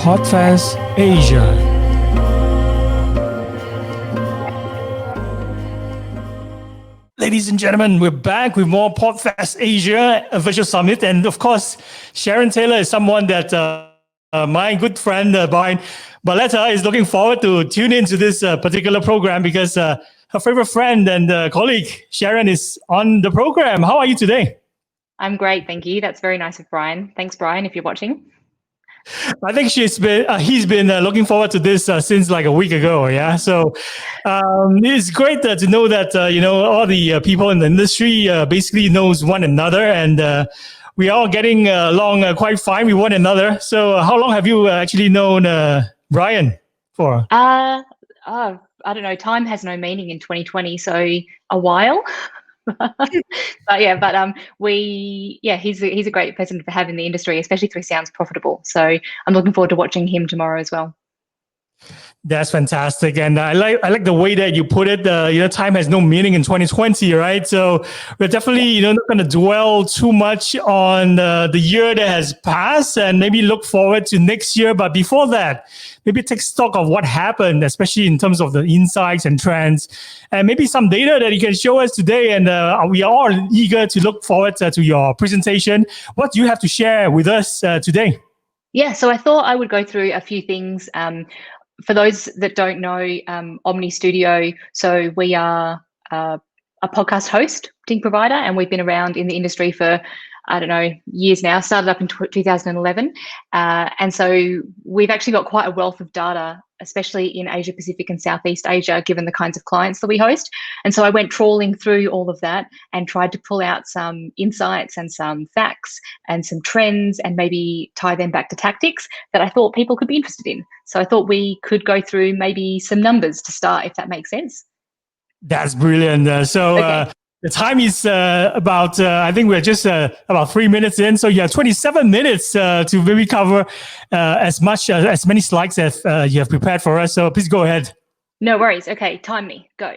PodFest Asia. Ladies and gentlemen, we're back with more PodFest Asia, a virtual summit. And of course, Sharon Taylor is someone that my good friend, Brian Barletta, is looking forward to tune into this particular program because her favorite friend and colleague, Sharon, is on the program. How are you today? I'm great, thank you. That's very nice of Brian. Thanks, Brian, if you're watching. I think he's been looking forward to this since like a week ago. Yeah, so it's great to know that all the people in the industry basically knows one another, and we are all getting along quite fine with one another. So, how long have you actually known Brian for? I don't know. Time has no meaning in 2020, so a while. He's a great person to have in the industry, especially if he sounds profitable. So I'm looking forward to watching him tomorrow as well. That's fantastic, and I like the way that you put it. Time has no meaning in 2020, right? So we're definitely not going to dwell too much on the year that has passed, and maybe look forward to next year. But before that, maybe take stock of what happened, especially in terms of the insights and trends, and maybe some data that you can show us today. And we are all eager to look forward to your presentation. What do you have to share with us today? Yeah, so I thought I would go through a few things. For those that don't know, Omny Studio, so we are a podcast hosting provider, and we've been around in the industry for, years now. Started up in 2011. And so we've actually got quite a wealth of data, especially in Asia Pacific and Southeast Asia, given the kinds of clients that we host. And so I went trawling through all of that and tried to pull out some insights and some facts and some trends and maybe tie them back to tactics that I thought people could be interested in. So I thought we could go through maybe some numbers to start, if that makes sense. That's brilliant. Okay. The time is about, I think we're just about 3 minutes in. So you have 27 minutes to maybe cover as many slides as you have prepared for us. So please go ahead. No worries. Okay, time me. Go.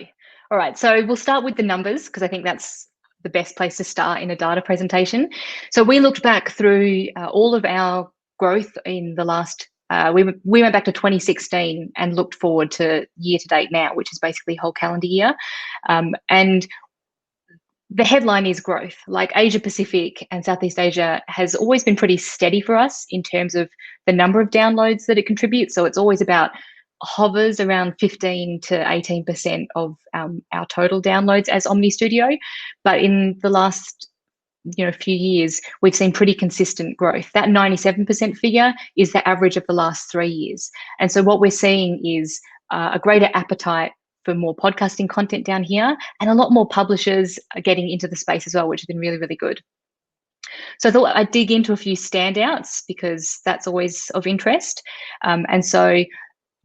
All right. So we'll start with the numbers because I think that's the best place to start in a data presentation. So we looked back through all of our growth in the last we went back to 2016 and looked forward to year to date now, which is basically whole calendar year. And the headline is growth. Like Asia Pacific and Southeast Asia has always been pretty steady for us in terms of the number of downloads that it contributes. So it's always hovers around 15 to 18% of our total downloads as Omny Studio. But in the last few years, we've seen pretty consistent growth. That 97% figure is the average of the last 3 years. And so what we're seeing is a greater appetite for more podcasting content down here, and a lot more publishers are getting into the space as well, which has been really, really good. So I thought I'd dig into a few standouts because that's always of interest. And so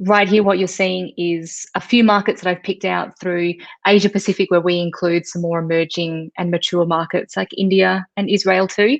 right here, what you're seeing is a few markets that I've picked out through Asia Pacific, where we include some more emerging and mature markets like India and Israel too.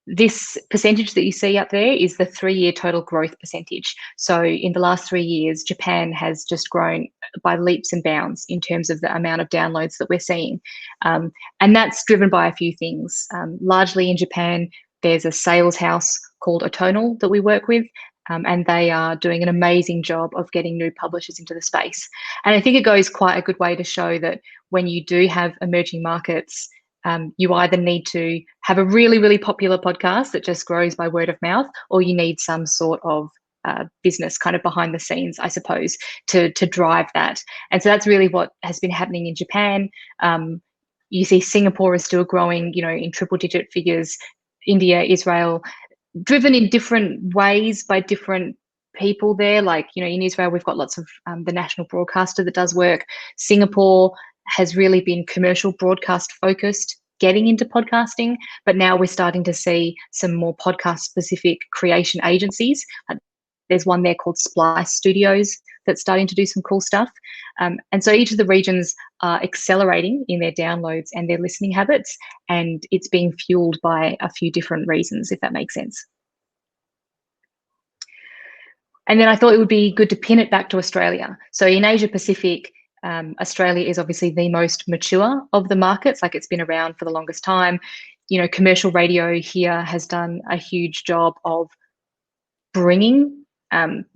This percentage that you see up there is the 3-year total growth percentage. So in the last 3 years, Japan has just grown by leaps and bounds in terms of the amount of downloads that we're seeing. And that's driven by a few things. Largely in Japan, there's a sales house called Atonal that we work with. And they are doing an amazing job of getting new publishers into the space. And I think it goes quite a good way to show that when you do have emerging markets, you either need to have a really, really popular podcast that just grows by word of mouth, or you need some sort of business kind of behind the scenes, I suppose, to drive that. And so that's really what has been happening in Japan. You see Singapore is still growing, in triple digit figures. India, Israel, driven in different ways by different people there. Like, in Israel, we've got lots of the national broadcaster that does work. Singapore has really been commercial broadcast focused, getting into podcasting, but now we're starting to see some more podcast specific creation agencies. There's one there called Splice Studios that's starting to do some cool stuff. And so each of the regions are accelerating in their downloads and their listening habits, and it's being fueled by a few different reasons, if that makes sense. And then I thought it would be good to pin it back to Australia. So in Asia Pacific, Australia is obviously the most mature of the markets. Like, it's been around for the longest time. Commercial radio here has done a huge job of bringing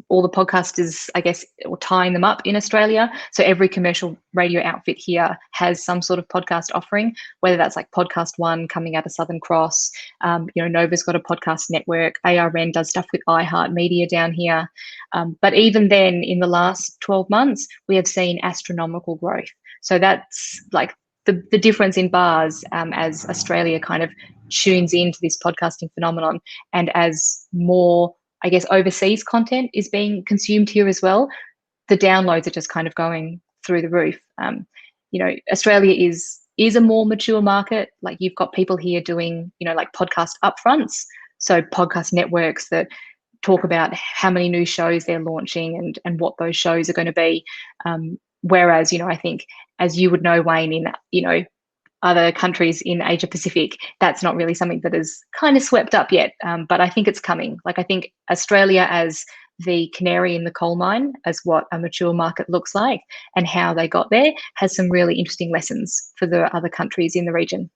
all the podcasters, I guess, or tying them up in Australia. So every commercial radio outfit here has some sort of podcast offering, whether that's like Podcast One coming out of Southern Cross. Nova's got a podcast network. ARN does stuff with iHeartMedia down here. But even then, in the last 12 months, we have seen astronomical growth. So that's like the difference in bars as Australia kind of tunes into this podcasting phenomenon, and as more, I guess, overseas content is being consumed here as well, the downloads are just kind of going through the roof. Australia is a more mature market. Like, you've got people here doing, like podcast upfronts. So podcast networks that talk about how many new shows they're launching and what those shows are going to be. Whereas, I think, as you would know, Wayne, in, other countries in Asia Pacific, that's not really something that is kind of swept up yet. But I think it's coming. Like, I think Australia as the canary in the coal mine, as what a mature market looks like and how they got there, has some really interesting lessons for the other countries in the region.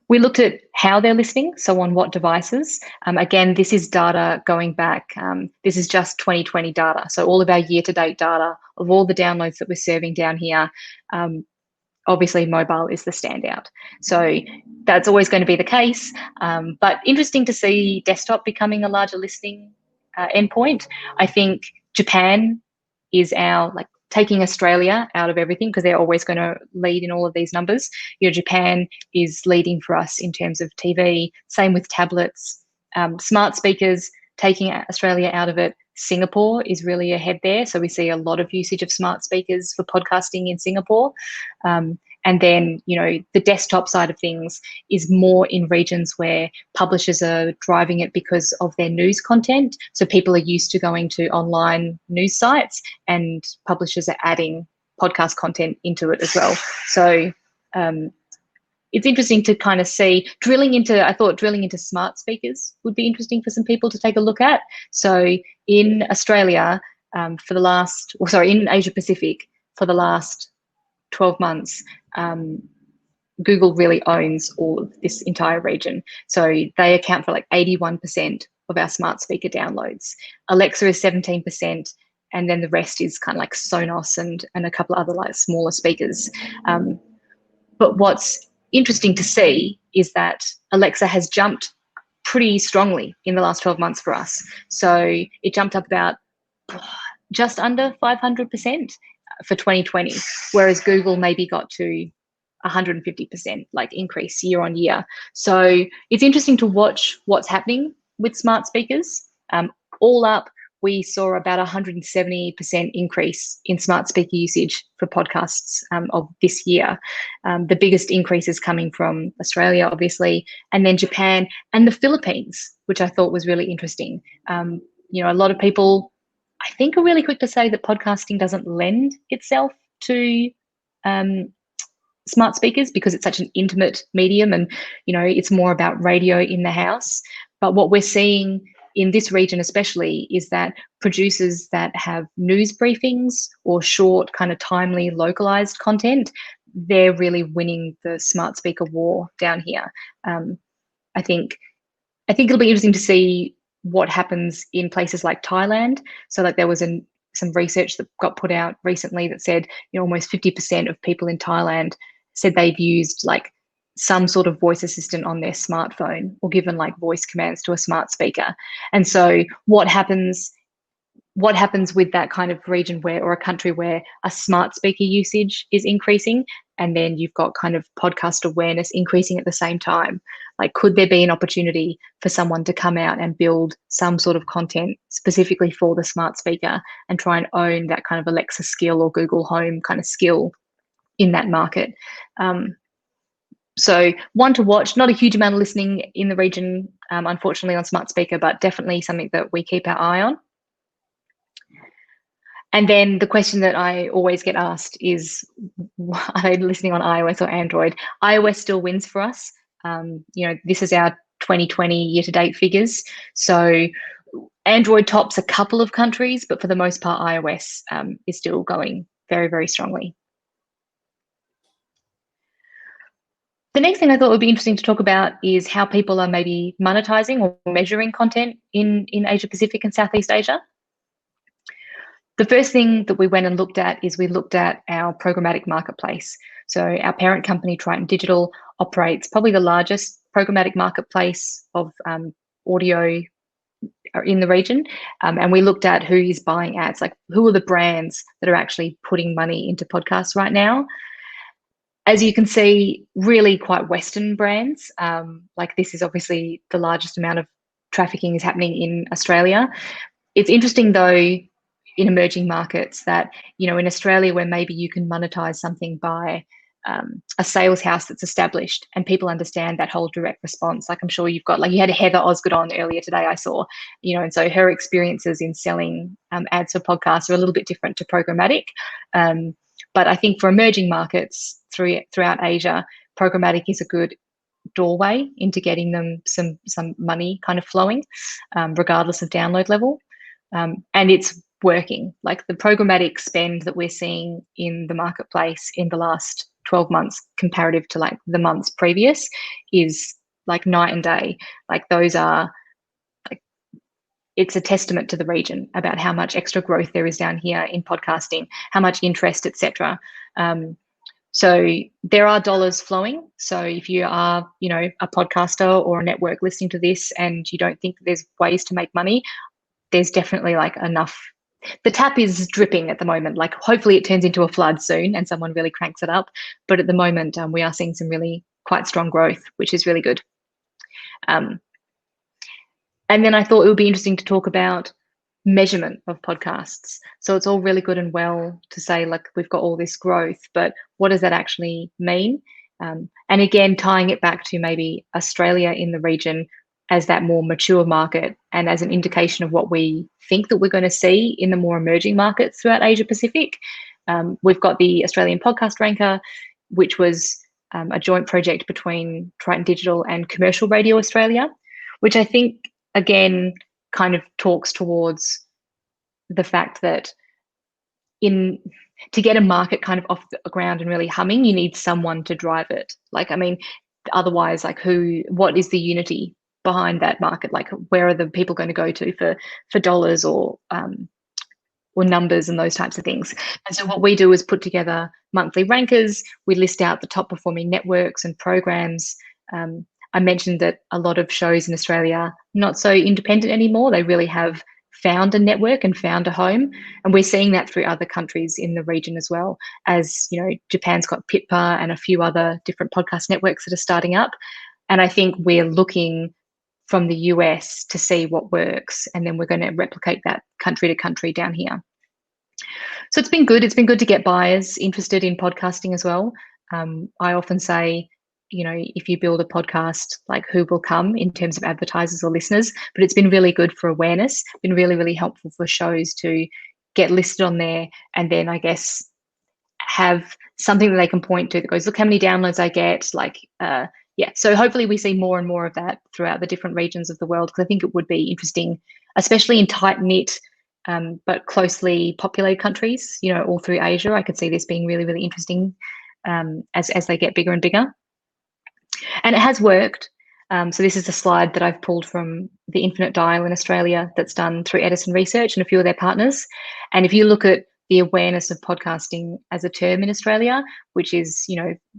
We looked at how they're listening, so on what devices. Again, this is data going back. This is just 2020 data. So all of our year-to-date data of all the downloads that we're serving down here. Obviously, mobile is the standout. So that's always going to be the case. But interesting to see desktop becoming a larger listening endpoint. I think Japan is our, like, taking Australia out of everything, because they're always going to lead in all of these numbers. Japan is leading for us in terms of TV. Same with tablets. Smart speakers, taking Australia out of it. Singapore is really ahead there. So we see a lot of usage of smart speakers for podcasting in Singapore. And then, the desktop side of things is more in regions where publishers are driving it because of their news content. So people are used to going to online news sites, and publishers are adding podcast content into it as well. So it's interesting to kind of see drilling into smart speakers would be interesting for some people to take a look at. So in Australia, in Asia Pacific, for the last 12 months, Google really owns all of this entire region. So they account for like 81% of our smart speaker downloads. Alexa is 17%, and then the rest is kind of like Sonos and a couple of other like smaller speakers. But what's interesting to see is that Alexa has jumped pretty strongly in the last 12 months for us. So it jumped up about just under 500% for 2020, whereas Google maybe got to 150% like increase year on year. So it's interesting to watch what's happening with smart speakers. All up, we saw about 170% increase in smart speaker usage for podcasts of this year. The biggest increase is coming from Australia, obviously, and then Japan and the Philippines, which I thought was really interesting. A lot of people, I think, are really quick to say that podcasting doesn't lend itself to smart speakers because it's such an intimate medium, and it's more about radio in the house. But what we're seeing in this region especially is that producers that have news briefings or short, kind of timely, localized content, they're really winning the smart speaker war down here. I think it'll be interesting to see what happens in places like Thailand. So like there was some research that got put out recently that said, almost 50% of people in Thailand said they've used like some sort of voice assistant on their smartphone or given like voice commands to a smart speaker. And so what happens with that kind of region or a country where a smart speaker usage is increasing, and then you've got kind of podcast awareness increasing at the same time? Like, could there be an opportunity for someone to come out and build some sort of content specifically for the smart speaker and try and own that kind of Alexa skill or Google Home kind of skill in that market? So one to watch. Not a huge amount of listening in the region, unfortunately, on smart speaker, but definitely something that we keep our eye on. And then the question that I always get asked is, are they listening on iOS or Android? iOS still wins for us. This is our 2020 year-to-date figures. So Android tops a couple of countries, but for the most part, iOS is still going very, very strongly. The next thing I thought would be interesting to talk about is how people are maybe monetizing or measuring content in Asia Pacific and Southeast Asia. The first thing that we went and looked at is we looked at our programmatic marketplace. So our parent company, Triton Digital, operates probably the largest programmatic marketplace of audio in the region. And we looked at who is buying ads, like who are the brands that are actually putting money into podcasts right now. As you can see, really quite Western brands. Like this is obviously the largest amount of trafficking is happening in Australia. It's interesting though, in emerging markets that, in Australia where maybe you can monetize something by a sales house that's established and people understand that whole direct response. Like I'm sure you've got, like you had Heather Osgood on earlier today, I saw, and so her experiences in selling ads for podcasts are a little bit different to programmatic. But I think for emerging markets throughout Asia, programmatic is a good doorway into getting them some money kind of flowing, regardless of download level. And it's working. Like the programmatic spend that we're seeing in the marketplace in the last 12 months comparative to like the months previous is like night and day. Like those are like, it's a testament to the region about how much extra growth there is down here in podcasting, how much interest, etc. So there are dollars flowing. So if you are, a podcaster or a network listening to this and you don't think there's ways to make money, there's definitely like enough. The tap is dripping at the moment. Like hopefully it turns into a flood soon and someone really cranks it up. But at the moment, we are seeing some really quite strong growth, which is really good. And then I thought it would be interesting to talk about measurement of podcasts. So it's all really good and well to say, like, we've got all this growth, but what does that actually mean? And again, tying it back to maybe Australia in the region as that more mature market and as an indication of what we think that we're going to see in the more emerging markets throughout Asia Pacific. We've got the Australian Podcast Ranker, which was a joint project between Triton Digital and Commercial Radio Australia, which I think, again, kind of talks towards the fact that to get a market kind of off the ground and really humming, you need someone to drive it. Like, I mean, otherwise, like what is the unity behind that market? Like, where are the people going to go to for dollars or numbers and those types of things? And so what we do is put together monthly rankers. We list out the top performing networks and programs. I mentioned that a lot of shows in Australia are not so independent anymore. They really have found a network and found a home. And we're seeing that through other countries in the region as well. As, Japan's got Pitpa and a few other different podcast networks that are starting up. And I think we're looking from the US to see what works. And then we're going to replicate that country to country down here. So it's been good. It's been good to get buyers interested in podcasting as well. I often say, if you build a podcast, like who will come in terms of advertisers or listeners, but it's been really good for awareness, been really, really helpful for shows to get listed on there and then I guess have something that they can point to that goes, look how many downloads I get. Like, so hopefully we see more and more of that throughout the different regions of the world, because I think it would be interesting, especially in tight-knit but closely populated countries, all through Asia. I could see this being really, really interesting as they get bigger and bigger. And it has worked. So this is a slide that I've pulled from the Infinite Dial in Australia that's done through Edison Research and a few of their partners. And if you look at the awareness of podcasting as a term in Australia, which is,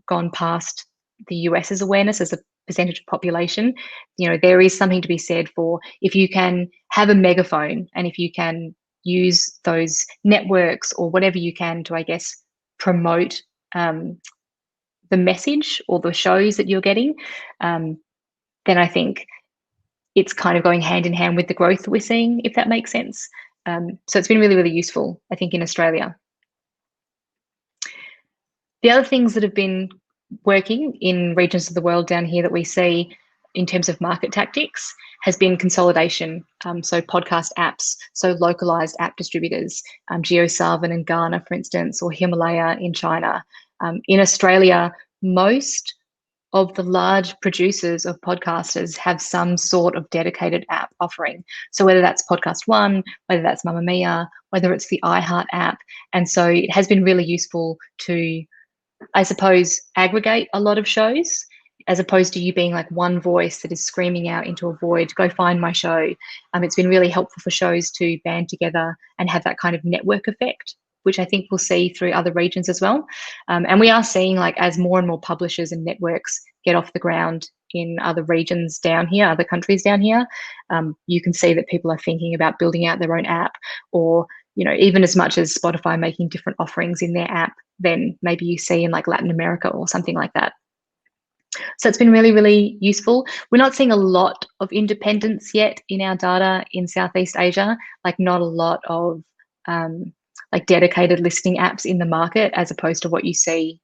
gone past the US's awareness as a percentage of population, there is something to be said for if you can have a megaphone and if you can use those networks or whatever you can to, I guess, promote the message or the shows that you're getting, then I think it's kind of going hand in hand with the growth that we're seeing, if that makes sense. So it's been really, really useful, I think, in Australia. The other things that have been working in regions of the world down here that we see in terms of market tactics has been consolidation. So podcast apps, so localized app distributors, JioSaavn in Ghana, for instance, or Himalaya in China. In Australia, most of the large producers of podcasters have some sort of dedicated app offering. So whether that's Podcast One, whether that's Mamma Mia, whether it's the iHeart app. And so it has been really useful to, I suppose, aggregate a lot of shows as opposed to you being like one voice that is screaming out into a void, go find my show. It's been really helpful for shows to band together and have that kind of network effect, which I think we'll see through other regions as well. And we are seeing, like, as more and more publishers and networks get off the ground in other regions down here, other countries down here, you can see that people are thinking about building out their own app, or, you know, even as much as Spotify making different offerings in their app than maybe you see in like Latin America or something like that. So it's been really, really useful. We're not seeing a lot of independence yet in our data in Southeast Asia, like not a lot of like dedicated listening apps in the market, as opposed to what you see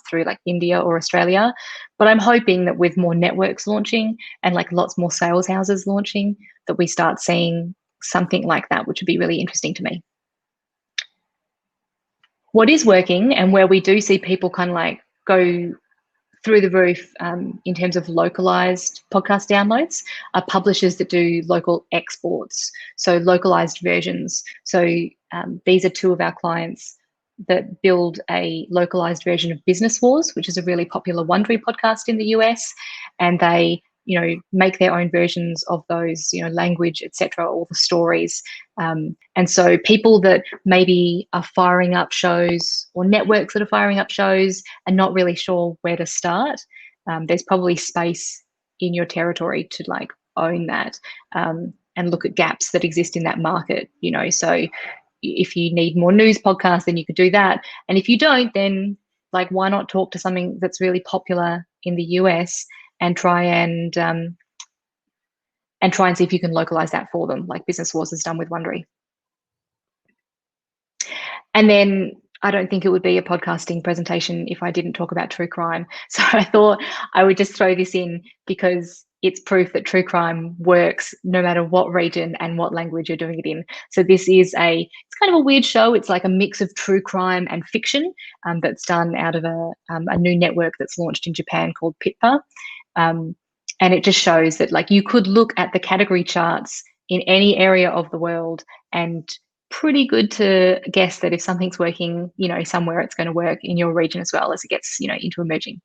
through like India or Australia. But I'm hoping that with more networks launching and like lots more sales houses launching, that we start seeing something like that, which would be really interesting to me. What is working, and where we do see people kind of like go through the roof in terms of localized podcast downloads, are publishers that do local exports, so localized versions. So these are two of our clients that build a localized version of Business Wars, which is a really popular Wondery podcast in the US, and they, you know, make their own versions of those, you know, language, etc., all the stories. And so people that maybe are firing up shows, or networks that are firing up shows and not really sure where to start, there's probably space in your territory to like own that and look at gaps that exist in that market, you know. So if you need more news podcasts, then you could do that. And if you don't, then like, why not talk to something that's really popular in the US and try and see if you can localize that for them, like Business Wars has done with Wondery. And then I don't think it would be a podcasting presentation if I didn't talk about true crime. So I thought I would just throw this in because it's proof that true crime works no matter what region and what language you're doing it in. So this is it's kind of a weird show. It's like a mix of true crime and fiction that's done out of a new network that's launched in Japan called Pitpa. And it just shows that, like, you could look at the category charts in any area of the world and pretty good to guess that if something's working, you know, somewhere, it's going to work in your region as well as it gets, you know, into emerging.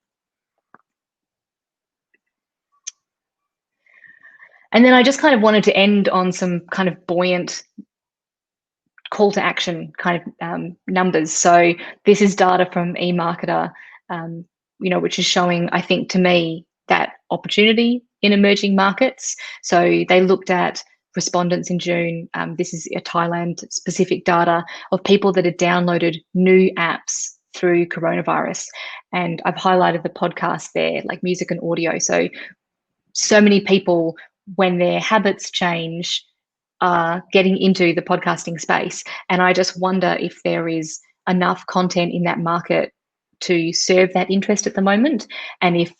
And then I just kind of wanted to end on some kind of buoyant call to action kind of numbers. So this is data from eMarketer, you know, which is showing, I think, to me, that opportunity in emerging markets. So they looked at respondents in June. This is a Thailand specific data of people that had downloaded new apps through coronavirus. And I've highlighted the podcast there, like music and audio. So many people, when their habits change, are getting into the podcasting space. And I just wonder if there is enough content in that market to serve that interest at the moment. And if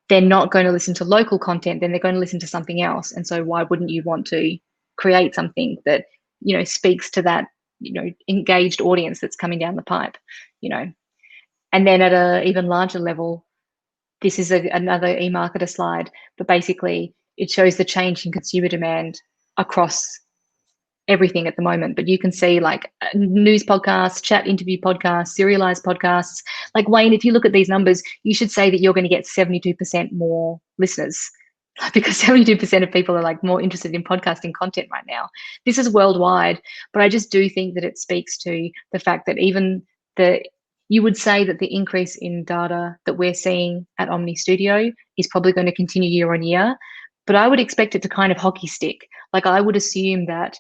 they're not going to listen to local content, then they're going to listen to something else. And so why wouldn't you want to create something that, you know, speaks to that, you know, engaged audience that's coming down the pipe, you know? And then at an even larger level, this is another eMarketer slide, but basically it shows the change in consumer demand across everything at the moment. But you can see like news podcasts, chat interview podcasts, serialized podcasts. Like, Wayne, if you look at these numbers, you should say that you're going to get 72% more listeners, because 72% of people are like more interested in podcasting content right now. This is worldwide, but I just do think that it speaks to the fact that you would say that the increase in data that we're seeing at Omny Studio is probably going to continue year on year, but I would expect it to kind of hockey stick. Like, I would assume that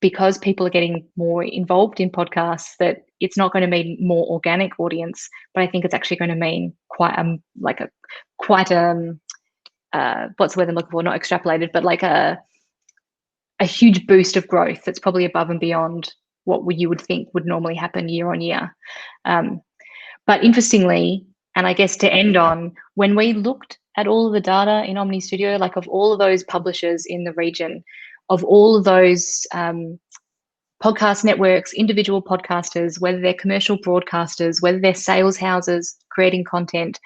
because people are getting more involved in podcasts, that it's not going to mean more organic audience, but I think it's actually going to mean quite what's the word I'm looking for? Not extrapolated, but like a huge boost of growth that's probably above and beyond what you would think would normally happen year on year. But interestingly, and I guess to end on, when we looked at all of the data in Omny Studio, like of all of those publishers in the region, of all of those podcast networks, individual podcasters, whether they're commercial broadcasters, whether they're sales houses creating content,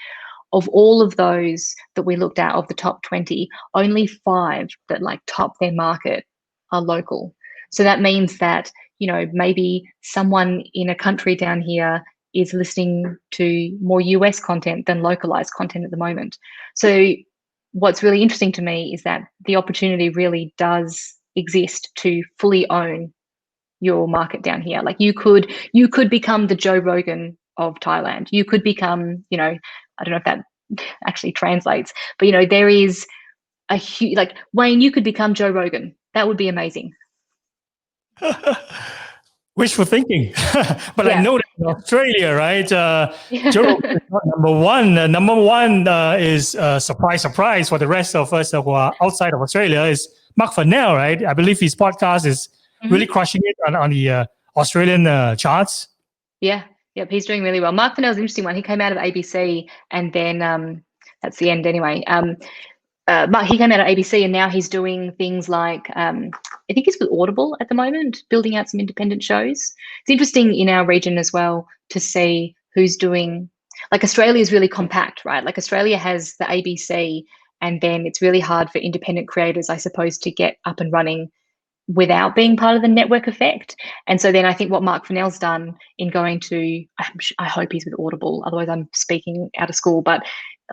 of all of those that we looked at, of the top 20, only 5 that like top their market are local. So that means that, you know, maybe someone in a country down here is listening to more US content than localized content at the moment. So what's really interesting to me is that the opportunity really does exist to fully own your market down here. Like you could become the Joe Rogan of Thailand. You could become, I don't know if that actually translates, but there is a huge, like Wayne, you could become Joe Rogan. That would be amazing. Wishful thinking. But Yeah. I know that in Australia, right? Joe Rogan is not number one. Number one is surprise, surprise for the rest of us who are outside of Australia is Mark Fennell, right? I believe his podcast is really crushing it on the Australian charts. Yeah. Yep. He's doing really well. Mark Fennell's an interesting one. He came out of ABC and then that's the end anyway. But he came out of ABC and now he's doing things like, I think he's with Audible at the moment, building out some independent shows. It's interesting in our region as well to see who's doing, like Australia is really compact, right? Like Australia has the ABC and then it's really hard for independent creators, I suppose, to get up and running without being part of the network effect. And so then I think what Mark Fennell's done in going to, I hope he's with Audible, otherwise I'm speaking out of school, but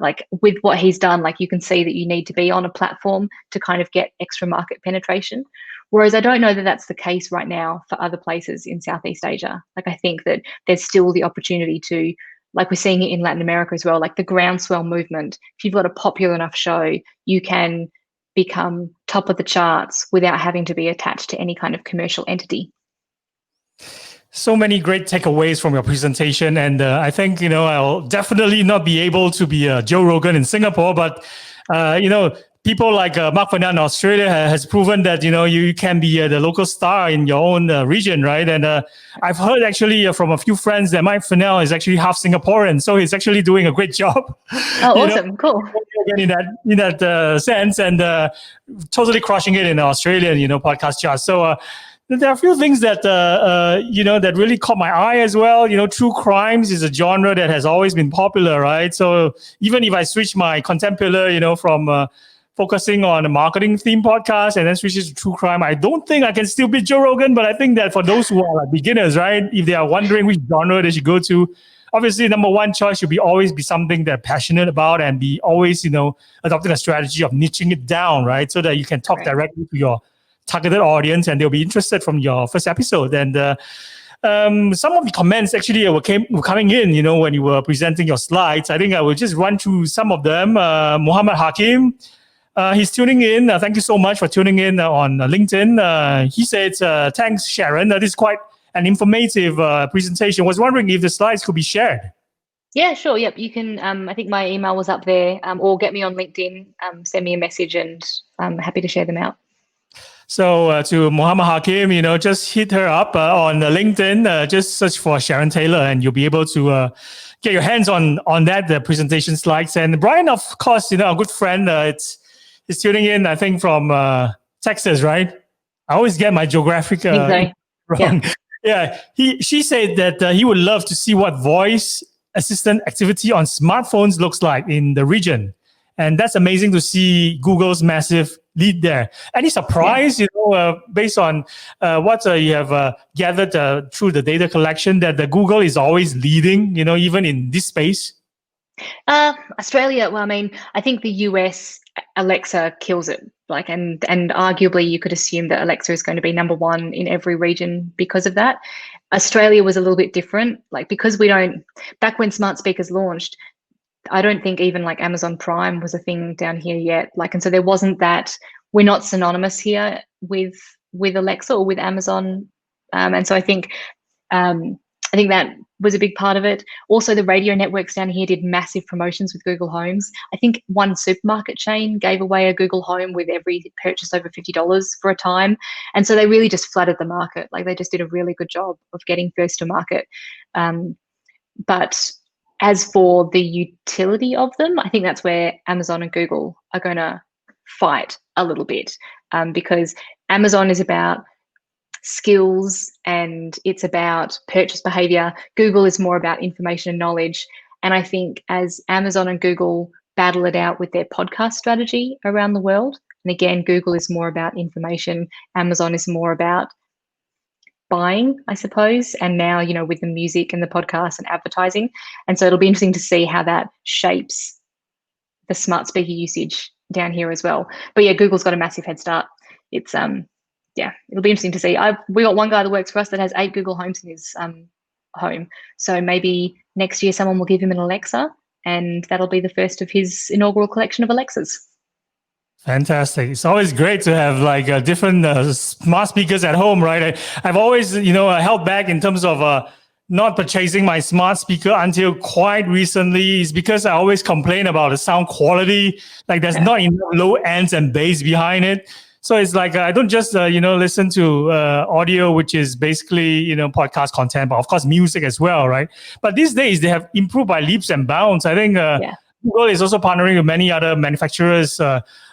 like with what he's done, like you can see that you need to be on a platform to kind of get extra market penetration. Whereas I don't know that that's the case right now for other places in Southeast Asia. Like I think that there's still the opportunity to, like we're seeing it in Latin America as well, like the groundswell movement. If you've got a popular enough show, you can become top of the charts without having to be attached to any kind of commercial entity. So many great takeaways from your presentation. And I think, I'll definitely not be able to be Joe Rogan in Singapore, but, people like Mark Fennell in Australia has proven that, you can be the local star in your own region, right? And I've heard actually from a few friends that Mark Fennell is actually half Singaporean. So he's actually doing a great job. Oh, awesome. Cool. In that sense and totally crushing it in the Australian, podcast charts. So, there are a few things that that really caught my eye as well. True crimes is a genre that has always been popular, right? So even if I switch my content pillar, from focusing on a marketing theme podcast and then switches to true crime, I don't think I can still beat Joe Rogan. But I think that for those who are like beginners, right, if they are wondering which genre they should go to, obviously number one choice should always be something they're passionate about and be always, adopting a strategy of niching it down, right, so that you can talk directly to your targeted audience and they'll be interested from your first episode. And some of the comments actually were coming in, when you were presenting your slides. I think I will just run through some of them. Muhammad Hakim, he's tuning in. Thank you so much for tuning in on LinkedIn. He says, thanks, Sharon. This is quite an informative presentation. Was wondering if the slides could be shared. Yeah, sure. Yep. You can, I think my email was up there, or get me on LinkedIn, send me a message and I'm happy to share them out. So to Muhammad Hakim, just hit her up on LinkedIn. Just search for Sharon Taylor, and you'll be able to get your hands on that presentation slides. And Brian, of course, a good friend, is tuning in. I think from Texas, right? I always get my geographic wrong. Yeah. She said that he would love to see what voice assistant activity on smartphones looks like in the region. And that's amazing to see Google's massive lead there. Any surprise, based on what you have gathered through the data collection, that the Google is always leading, even in this space? Australia, well, I mean, I think the US Alexa kills it. Like, and arguably you could assume that Alexa is going to be number one in every region because of that. Australia was a little bit different, like because back when smart speakers launched, I don't think even like Amazon Prime was a thing down here yet. Like, and so there wasn't that, we're not synonymous here with Alexa or with Amazon. And so I think that was a big part of it. Also, the radio networks down here did massive promotions with Google Homes. I think one supermarket chain gave away a Google Home with every purchase over $50 for a time. And so they really just flooded the market. Like they just did a really good job of getting first to market. But as for the utility of them, I think that's where Amazon and Google are going to fight a little bit, because Amazon is about skills and it's about purchase behavior. Google is more about information and knowledge. And I think as Amazon and Google battle it out with their podcast strategy around the world, and again, Google is more about information, Amazon is more about buying, I suppose, and now, with the music and the podcast and advertising. And so it'll be interesting to see how that shapes the smart speaker usage down here as well. But yeah, Google's got a massive head start. It's it'll be interesting to see. We got one guy that works for us that has 8 Google Homes in his home. So maybe next year someone will give him an Alexa, and that'll be the first of his inaugural collection of Alexas. Fantastic. It's always great to have like different smart speakers at home, right? I've always, held back in terms of not purchasing my smart speaker until quite recently. Is because I always complain about the sound quality. Like there's not enough low ends and bass behind it. So it's like I don't just listen to audio, which is basically podcast content, but of course music as well, right? But these days they have improved by leaps and bounds. I think Google is also partnering with many other manufacturers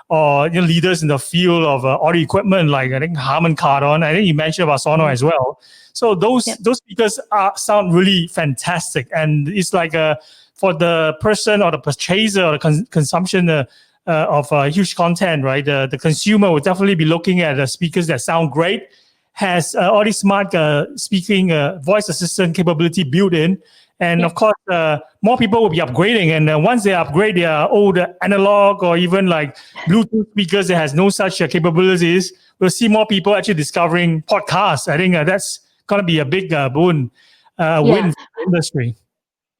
or leaders in the field of audio equipment, like I think Harman Kardon. I think you mentioned about Sonos as well. So those speakers sound really fantastic, and it's like for the person or the purchaser or the consumption of huge content, right? The consumer will definitely be looking at speakers that sound great, has all these smart speaking voice assistant capability built in. And of course, more people will be upgrading. And once they upgrade their old analog or even like Bluetooth speakers that has no such capabilities, we'll see more people actually discovering podcasts. I think that's going to be a big win for the industry.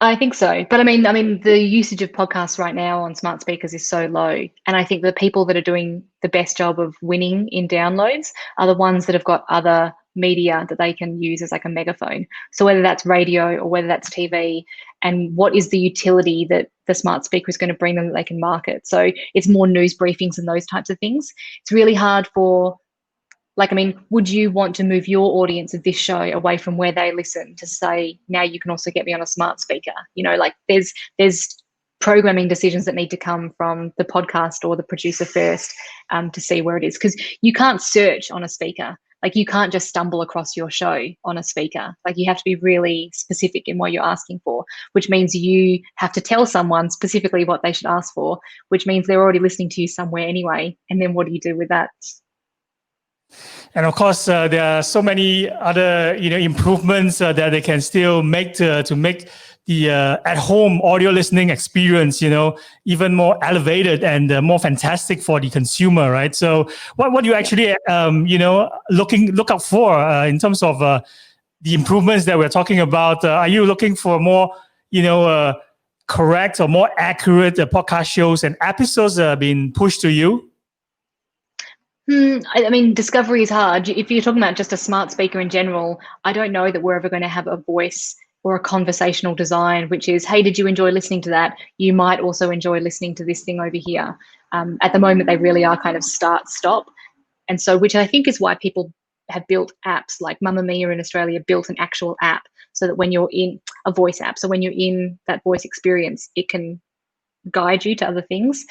I think so. But I mean, the usage of podcasts right now on smart speakers is so low. And I think the people that are doing the best job of winning in downloads are the ones that have got other media that they can use as like a megaphone. So whether that's radio or whether that's TV, and what is the utility that the smart speaker is going to bring them that they can market. So it's more news briefings and those types of things. It's really hard for, would you want to move your audience of this show away from where they listen to say, now you can also get me on a smart speaker? There's programming decisions that need to come from the podcast or the producer first to see where it is. Because you can't search on a speaker. Like you can't just stumble across your show on a speaker. Like you have to be really specific in what you're asking for, which means you have to tell someone specifically what they should ask for, which means they're already listening to you somewhere anyway. And then what do you do with that? And of course, there are so many other improvements that they can still make to make the at-home audio listening experience even more elevated and more fantastic for the consumer, right? So, what do you actually look out for in terms of the improvements that we're talking about? Are you looking for more correct or more accurate podcast shows and episodes that are being pushed to you? Discovery is hard. If you're talking about just a smart speaker in general, I don't know that we're ever going to have a voice or a conversational design, which is, hey, did you enjoy listening to that? You might also enjoy listening to this thing over here. At the moment, they really are kind of start, stop. And so, which I think is why people have built apps, like Mamma Mia in Australia built an actual app so that when you're in a voice app, so when you're in that voice experience, it can guide you to other things.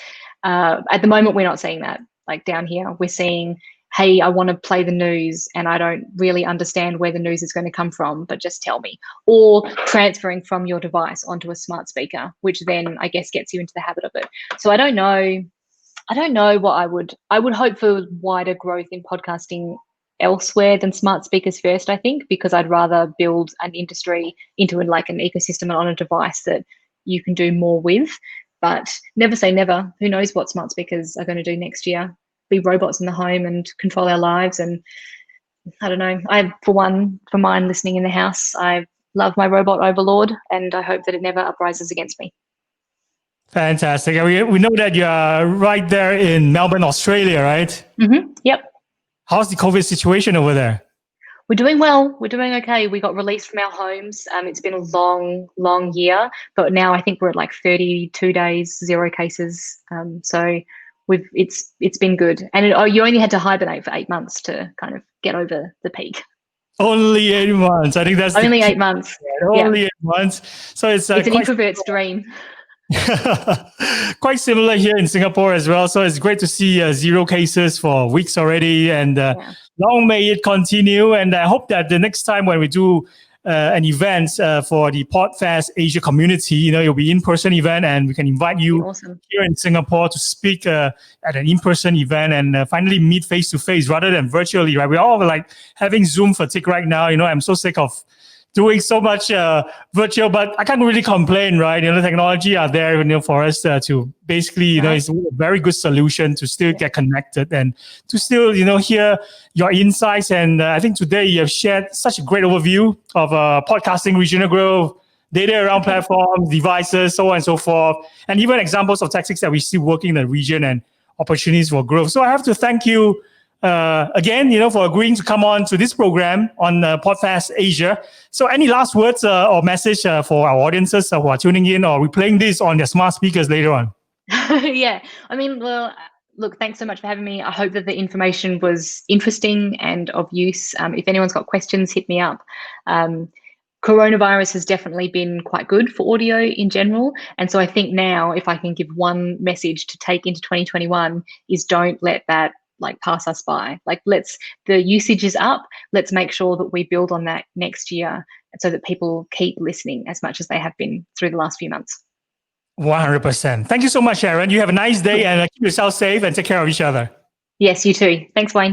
At the moment, we're not seeing that. Like down here, we're seeing, hey, I want to play the news and I don't really understand where the news is going to come from, but just tell me. Or transferring from your device onto a smart speaker, which then I guess gets you into the habit of it. So I don't know what I would hope for wider growth in podcasting elsewhere than smart speakers first, I think, because I'd rather build an industry into an ecosystem and on a device that you can do more with. But never say never. Who knows what smart speakers are going to do next year? Be robots in the home and control our lives. And I don't know. For mine listening in the house, I love my robot overlord, and I hope that it never uprises against me. Fantastic. We know that you are right there in Melbourne, Australia, right? Mm-hmm. Yep. How's the COVID situation over there? We're doing well. We're doing okay. We got released from our homes. It's been a long, long year, but now I think we're at like 32 days, 0 cases. So it's been good. And you only had to hibernate for 8 months to kind of get over the peak. Only 8 months. I think that's only 8 months. Only 8 months. So it's an introvert's dream. Quite similar here in Singapore as well. So it's great to see 0 cases for weeks already, and long may it continue. And I hope that the next time when we do an event for the PodFest Asia community. It'll be in-person event, and we can invite you awesome. here in Singapore to speak at an in-person event and finally meet face-to-face rather than virtually, right? We're all like having Zoom fatigue right now. I'm so sick of doing so much virtual, but I can't really complain, right? The technology are there, for us to basically, it's a very good solution to still get connected and to still, hear your insights. And I think today you have shared such a great overview of podcasting, regional growth, data around platforms, devices, so on and so forth, and even examples of tactics that we see working in the region and opportunities for growth. So I have to thank you again, for agreeing to come on to this program on PodFest Asia. So any last words or message for our audiences who are tuning in or replaying this on their smart speakers later on? Yeah, I mean, well, look, thanks so much for having me. I hope that the information was interesting and of use. If anyone's got questions, hit me up. Coronavirus has definitely been quite good for audio in general. And so I think now, if I can give one message to take into 2021 is don't let that pass us by. The usage is up. Let's make sure that we build on that next year so that people keep listening as much as they have been through the last few months. 100%. Thank you so much, Sharon. You have a nice day and keep yourself safe and take care of each other. Yes, you too. Thanks, Wayne.